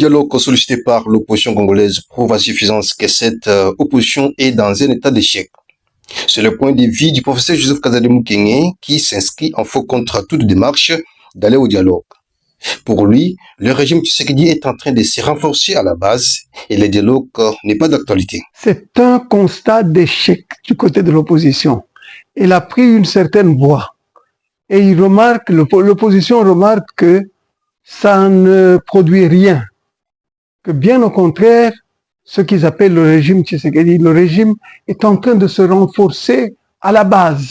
dialogue sollicité par l'opposition congolaise prouve à suffisance que cette opposition est dans un état d'échec. C'est le point de vue du professeur Joseph Kazadi Mukwege qui s'inscrit en faux contre toute démarche d'aller au dialogue. Pour lui, le régime Tshisekedi est en train de se renforcer à la base et le dialogue n'est pas d'actualité. C'est un constat d'échec du côté de l'opposition. Il a pris une certaine voie et l'opposition remarque que ça ne produit rien, que bien au contraire, ce qu'ils appellent le régime Tshisekedi, le régime est en train de se renforcer à la base,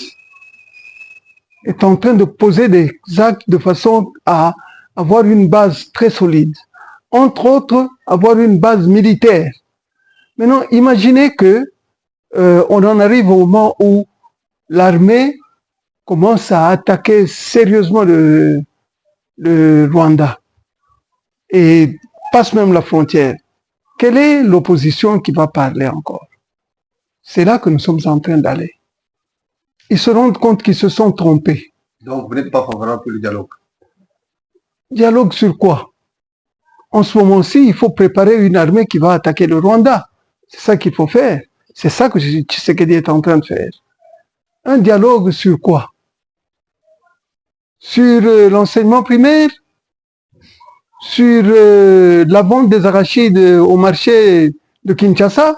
est en train de poser des actes de façon à avoir une base très solide. Entre autres, avoir une base militaire. Maintenant, imaginez que on en arrive au moment où l'armée commence à attaquer sérieusement le Rwanda et passe même la frontière. Quelle est l'opposition qui va parler encore? C'est là que nous sommes en train d'aller. Ils se rendent compte qu'ils se sont trompés. Donc vous n'êtes pas favorable pour le dialogue? Dialogue sur quoi? En ce moment-ci, il faut préparer une armée qui va attaquer le Rwanda. C'est ça qu'il faut faire. C'est ça que Tshisekedi est en train de faire. Un dialogue sur quoi? Sur l'enseignement primaire? Sur la vente des arachides au marché de Kinshasa?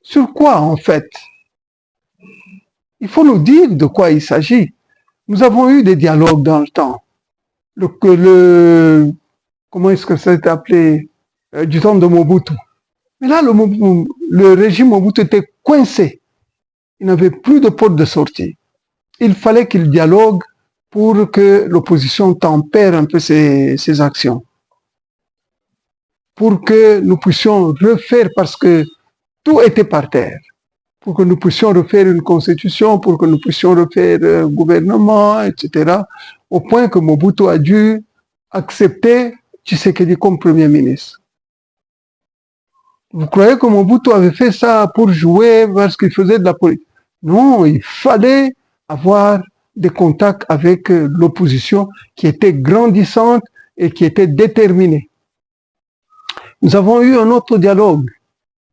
Sur quoi en fait? Il faut nous dire de quoi il s'agit. Nous avons eu des dialogues dans le temps. Comment est-ce que ça s'est appelé? Du temps de Mobutu. Mais là, le régime Mobutu était coincé. Il n'avait plus de porte de sortie. Il fallait qu'il dialogue pour que l'opposition tempère un peu ses actions. Pour que nous puissions refaire, parce que tout était par terre, pour que nous puissions refaire une constitution, pour que nous puissions refaire un gouvernement, etc., au point que Mobutu a dû accepter Tshisekedi comme Premier ministre. Vous croyez que Mobutu avait fait ça pour jouer parce qu'il faisait de la politique? Non, il fallait avoir des contacts avec l'opposition qui était grandissante et qui était déterminée. Nous avons eu un autre dialogue.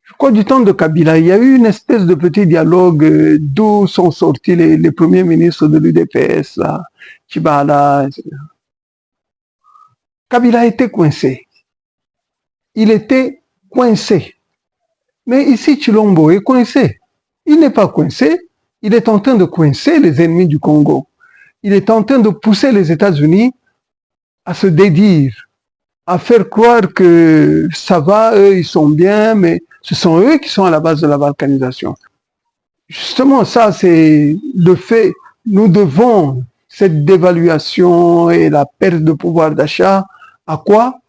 Je crois du temps de Kabila, il y a eu une espèce de petit dialogue d'où sont sortis les premiers ministres de l'UDPS, Tchibala, etc. Kabila était coincé. Il était coincé. Mais ici, Chilombo est coincé. Il n'est pas coincé. Il est en train de coincer les ennemis du Congo. Il est en train de pousser les États-Unis à se dédire, à faire croire que ça va, eux, ils sont bien, mais ce sont eux qui sont à la base de la balkanisation. Justement, ça, c'est le fait, nous devons cette dévaluation et la perte de pouvoir d'achat à quoi?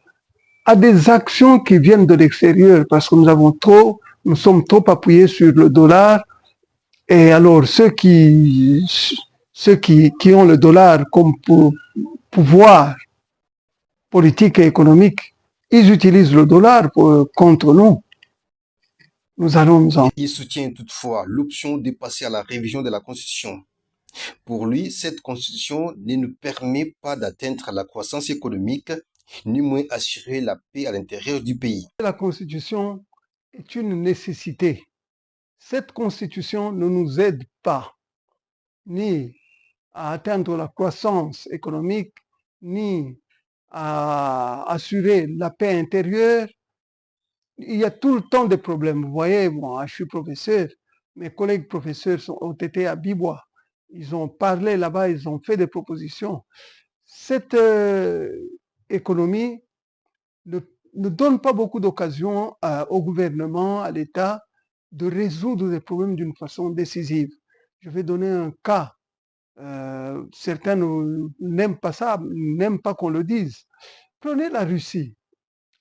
À des actions qui viennent de l'extérieur, parce que nous sommes trop appuyés sur le dollar, et alors ceux qui ont le dollar comme pouvoir politique et économique, ils utilisent le dollar contre nous. Nous allons nous en... Il soutient toutefois l'option de passer à la révision de la Constitution. Pour lui, cette Constitution ne nous permet pas d'atteindre la croissance économique, ni moins assurer la paix à l'intérieur du pays. La Constitution est une nécessité. Cette Constitution ne nous aide pas ni à atteindre la croissance économique, ni à assurer la paix intérieure. Il y a tout le temps des problèmes. Vous voyez, moi, je suis professeur. Mes collègues professeurs ont été à Bibois. Ils ont parlé là-bas, ils ont fait des propositions. Cette économie ne donne pas beaucoup d'occasions au gouvernement, à l'État, de résoudre les problèmes d'une façon décisive. Je vais donner un cas. Certains n'aiment pas ça, n'aiment pas qu'on le dise. Prenez la Russie.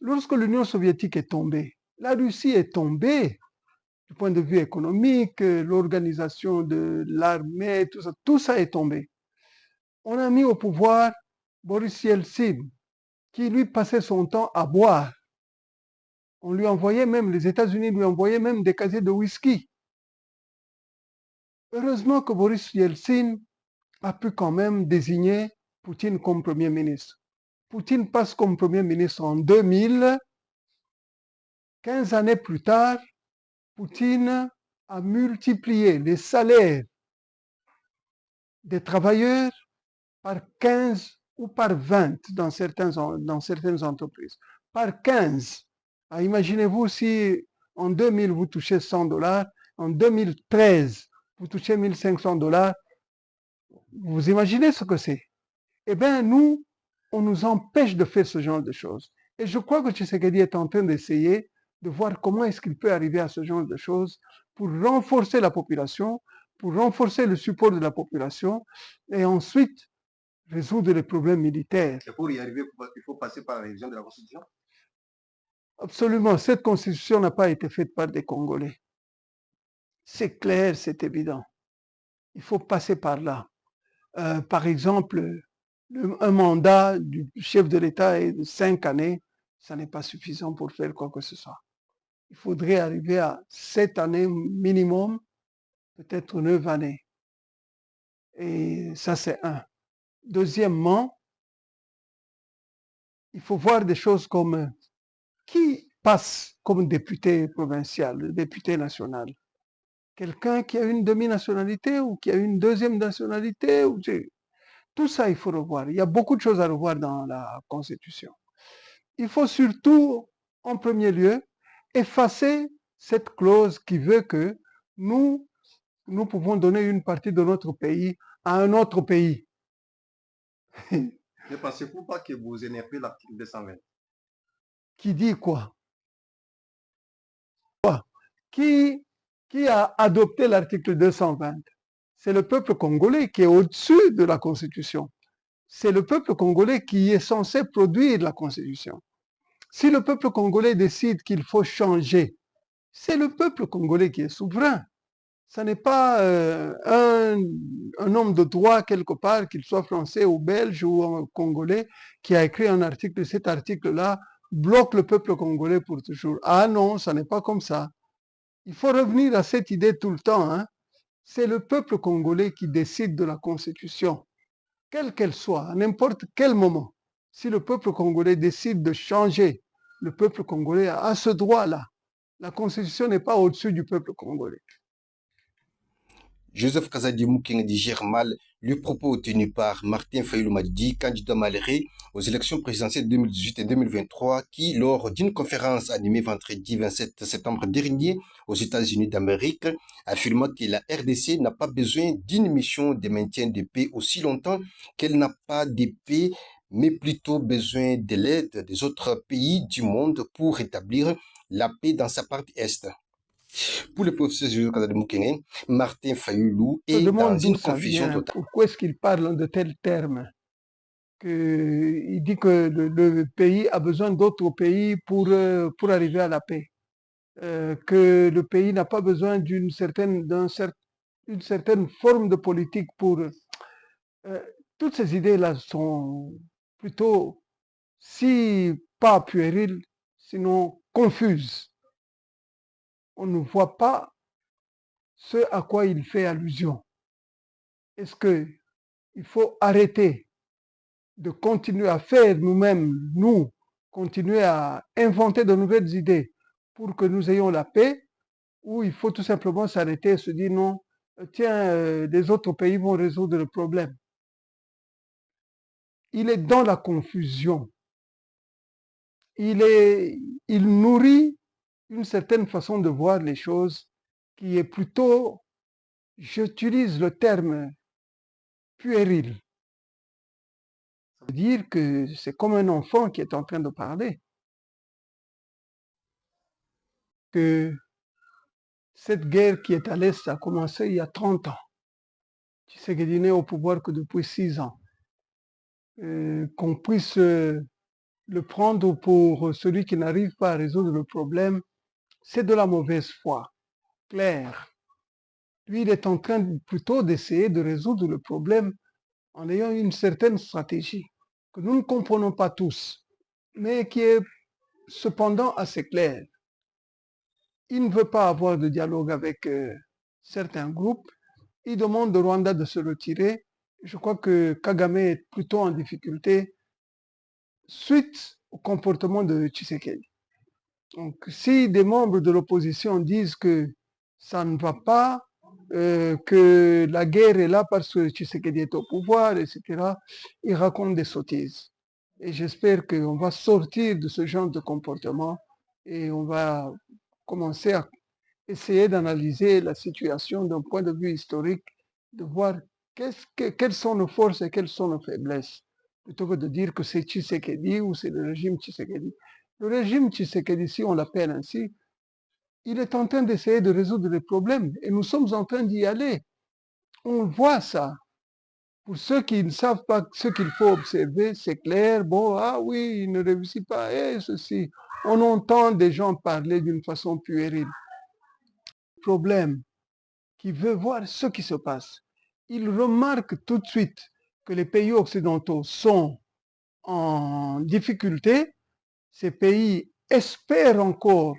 Lorsque l'Union soviétique est tombée, la Russie est tombée du point de vue économique, l'organisation de l'armée, tout ça est tombé. On a mis au pouvoir Boris Yeltsin, qui lui passait son temps à boire. On lui envoyait même, les États-Unis lui envoyaient même des casiers de whisky. Heureusement que Boris Yeltsin a pu quand même désigner Poutine comme Premier ministre. Poutine passe comme Premier ministre en 2000 15 années plus tard, Poutine a multiplié les salaires des travailleurs par 15 ou par 20 dans certaines entreprises. Par 15. Ah, imaginez-vous si en 2000 vous touchez 100 dollars, en 2013 vous touchez 1500 dollars, vous imaginez ce que c'est? Eh bien, nous, on nous empêche de faire ce genre de choses. Et je crois que Tshisekedi est en train d'essayer de voir comment est-ce qu'il peut arriver à ce genre de choses pour renforcer la population, pour renforcer le support de la population, et ensuite résoudre les problèmes militaires. Et pour y arriver, il faut passer par la révision de la Constitution. Absolument, cette constitution n'a pas été faite par des Congolais. C'est clair, c'est évident. Il faut passer par là. Par exemple, un mandat du chef de l'État est de 5 années, ça n'est pas suffisant pour faire quoi que ce soit. Il faudrait arriver à 7 années minimum, peut-être 9 années. Et ça, c'est un. Deuxièmement, il faut voir des choses comme qui passe comme député provincial, député national. Quelqu'un qui a une demi-nationalité ou qui a une deuxième nationalité. Tout ça, il faut revoir. Il y a beaucoup de choses à revoir dans la Constitution. Il faut surtout, en premier lieu, effacer cette clause qui veut que nous pouvons donner une partie de notre pays à un autre pays. Ne pensez-vous pas que vous énervez l'article 220? Qui dit quoi? Qui, qui a adopté l'article 220? C'est le peuple congolais qui est au-dessus de la Constitution. C'est le peuple congolais qui est censé produire la Constitution. Si le peuple congolais décide qu'il faut changer, c'est le peuple congolais qui est souverain. Ce n'est pas un homme de droit quelque part, qu'il soit français ou belge ou congolais, qui a écrit un article. Cet article-là bloque le peuple congolais pour toujours. Ah non, ça n'est pas comme ça. Il faut revenir à cette idée tout le temps. Hein. C'est le peuple congolais qui décide de la Constitution, quelle qu'elle soit, à n'importe quel moment. Si le peuple congolais décide de changer, le peuple congolais a ce droit-là. La Constitution n'est pas au-dessus du peuple congolais. Joseph Kazadi Mouking digère mal le propos tenu par Martin Fayoulou Madidi, candidat malheureux aux élections présidentielles 2018 et 2023, qui, lors d'une conférence animée vendredi 27 septembre dernier aux États-Unis d'Amérique, affirma que la RDC n'a pas besoin d'une mission de maintien de paix aussi longtemps qu'elle n'a pas de paix, mais plutôt besoin de l'aide des autres pays du monde pour rétablir la paix dans sa partie Est. Pour le professeur Joseph Kazadi Mouking, Martin Fayoulou Je me est dans demande d'où une ça confusion vient, totale. pourquoi est-ce qu'il parle de tels termes. Il dit que le pays a besoin d'autres pays pour arriver à la paix. Que le pays n'a pas besoin d'une certaine forme de politique pour... toutes ces idées-là sont plutôt, si pas puériles, sinon confuses. On ne voit pas ce à quoi il fait allusion. Est-ce qu'il faut arrêter de continuer à faire nous-mêmes, continuer à inventer de nouvelles idées pour que nous ayons la paix, ou il faut tout simplement s'arrêter et se dire non, tiens, les autres pays vont résoudre le problème. Il est dans la confusion. Il nourrit une certaine façon de voir les choses qui est plutôt, j'utilise le terme puéril. Ça veut dire que c'est comme un enfant qui est en train de parler. Que cette guerre qui est à l'Est a commencé il y a 30 ans. Tshisekedi n'est au pouvoir que depuis 6 ans. Qu'on puisse le prendre pour celui qui n'arrive pas à résoudre le problème, c'est de la mauvaise foi, clair. Lui, il est en train plutôt d'essayer de résoudre le problème en ayant une certaine stratégie que nous ne comprenons pas tous, mais qui est cependant assez claire. Il ne veut pas avoir de dialogue avec certains groupes. Il demande au Rwanda de se retirer. Je crois que Kagame est plutôt en difficulté suite au comportement de Tshisekedi. Donc, si des membres de l'opposition disent que ça ne va pas, que la guerre est là parce que Tshisekedi est au pouvoir, etc., ils racontent des sottises. Et j'espère qu'on va sortir de ce genre de comportement et on va commencer à essayer d'analyser la situation d'un point de vue historique, de voir quelles sont nos forces et quelles sont nos faiblesses, plutôt que de dire que c'est Tshisekedi ou c'est le régime Tshisekedi. Le régime Tshisekedi, si on l'appelle ainsi, il est en train d'essayer de résoudre les problèmes et nous sommes en train d'y aller. On voit ça. Pour ceux qui ne savent pas ce qu'il faut observer, c'est clair. Bon, ah oui, il ne réussit pas, et ceci. On entend des gens parler d'une façon puérile. Problème qui veut voir ce qui se passe. Il remarque tout de suite que les pays occidentaux sont en difficulté. Ces pays espèrent encore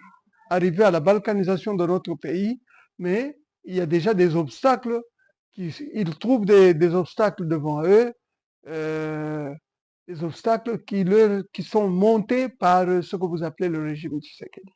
arriver à la balkanisation de notre pays, mais il y a déjà des obstacles, ils trouvent des obstacles devant eux, euh, des obstacles qui sont montés par ce que vous appelez le régime Tshisekedi.